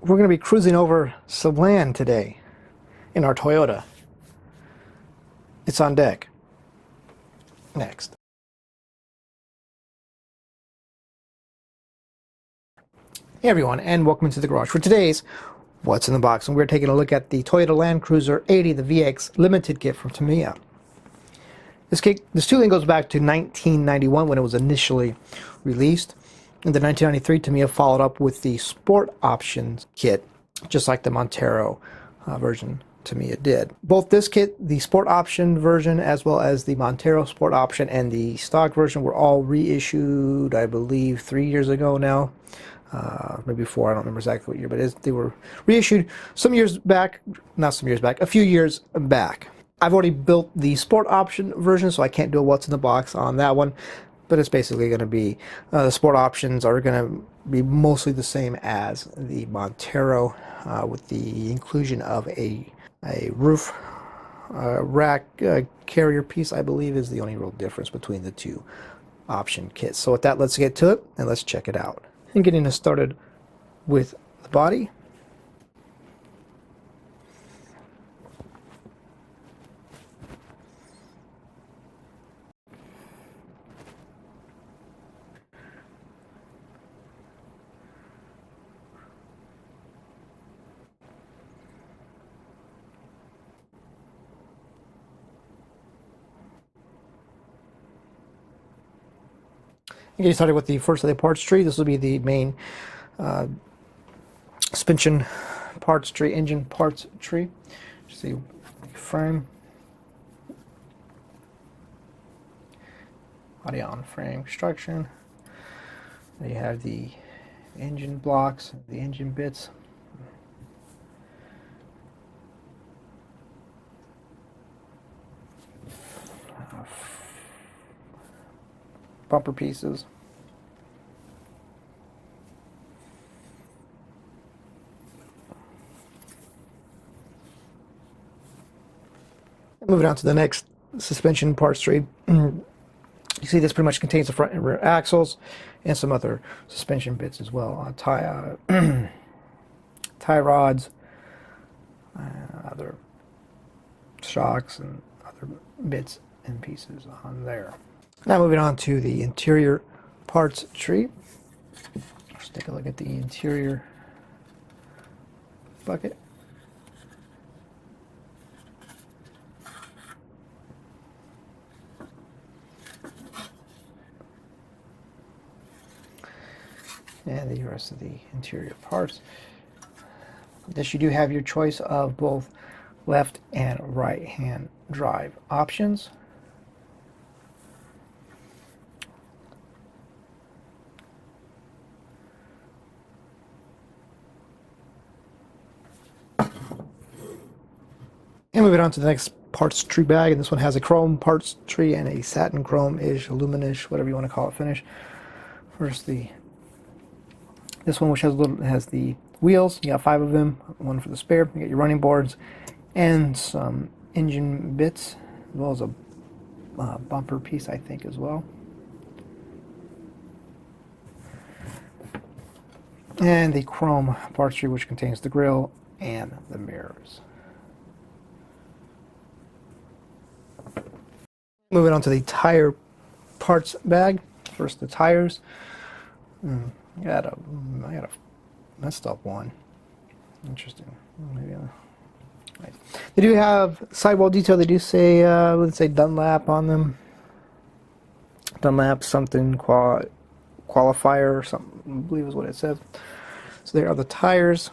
we're going to be cruising over some land today in our Toyota. It's on deck. Next. Hey everyone, and welcome to the garage for today's What's in the Box. And we're taking a look at the Toyota Land Cruiser 80, the VX Limited kit from Tamiya. This tooling goes back to 1991 when it was initially released. In the 1993, Tamiya followed up with the Sport Options kit, just like the Montero version Tamiya did. Both this kit, the Sport Option version, as well as the Montero Sport Option and the stock version were all reissued, I believe, 3 years ago now. Maybe 4, I don't remember exactly what year, but they were reissued some years back, not some years back, a few years back. I've already built the Sport Option version, so I can't do a What's in the Box on that one, but it's basically going to be, the Sport Options are going to be mostly the same as the Montero, with the inclusion of a roof rack carrier piece, I believe, is the only real difference between the two option kits. So with that, let's get to it, and let's check it out. And getting us started with the body. Getting started with the first of the parts tree. This will be the main suspension parts tree, engine parts tree. Just the frame, body on frame construction. Then you have the engine blocks, the engine bits. Bumper pieces. Moving on to the next suspension parts tree. You see this pretty much contains the front and rear axles and some other suspension bits as well. Tie rods, other shocks and other bits and pieces on there. Now moving on to the interior parts tree. Let's take a look at the interior bucket. And the rest of the interior parts. This, you do have your choice of both left and right hand drive options. And moving on to the next parts tree bag, and this one has a chrome parts tree and a satin chrome-ish, aluminish, whatever you want to call it, finish. First, this one, which has the wheels. You got 5 of them, one for the spare. You got your running boards and some engine bits, as well as a bumper piece, I think, as well. And the chrome parts tree, which contains the grille and the mirrors. Moving on to the tire parts bag. First, the tires. I got a messed up one. Interesting. Maybe right. They do have sidewall detail. They do say, let's say Dunlap on them. Dunlap something qualifier or something, I believe is what it says. So there are the tires.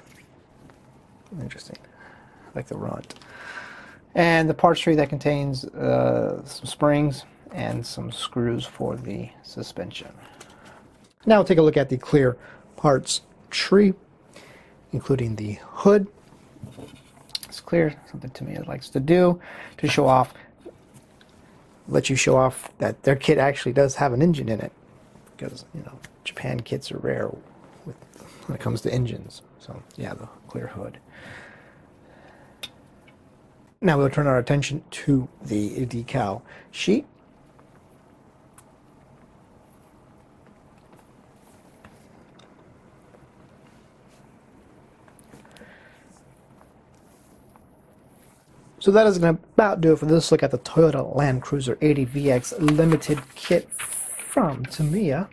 Interesting. I like the runt. And the parts tree that contains some springs and some screws for the suspension. Now we'll take a look at the clear parts tree, including the hood. It's clear, something Tamiya likes to do to show off, let you show off that their kit actually does have an engine in it, because you know Japan kits are rare when it comes to engines. So yeah, the clear hood. Now we'll turn our attention to the decal sheet. So that is going to about do it for this look at the Toyota Land Cruiser 80 VX Limited Kit from Tamiya.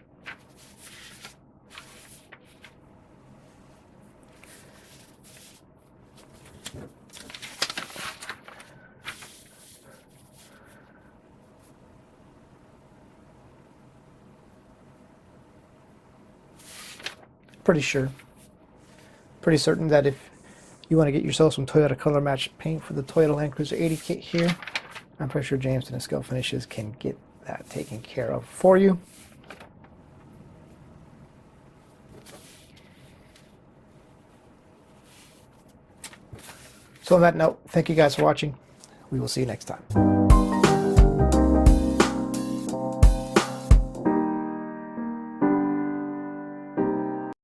Pretty certain that if you want to get yourself some Toyota color match paint for the Toyota Land Cruiser 80 kit here, I'm pretty sure James and Scalefinishes can get that taken care of for you. So on that note, thank you guys for watching. We will see you next time.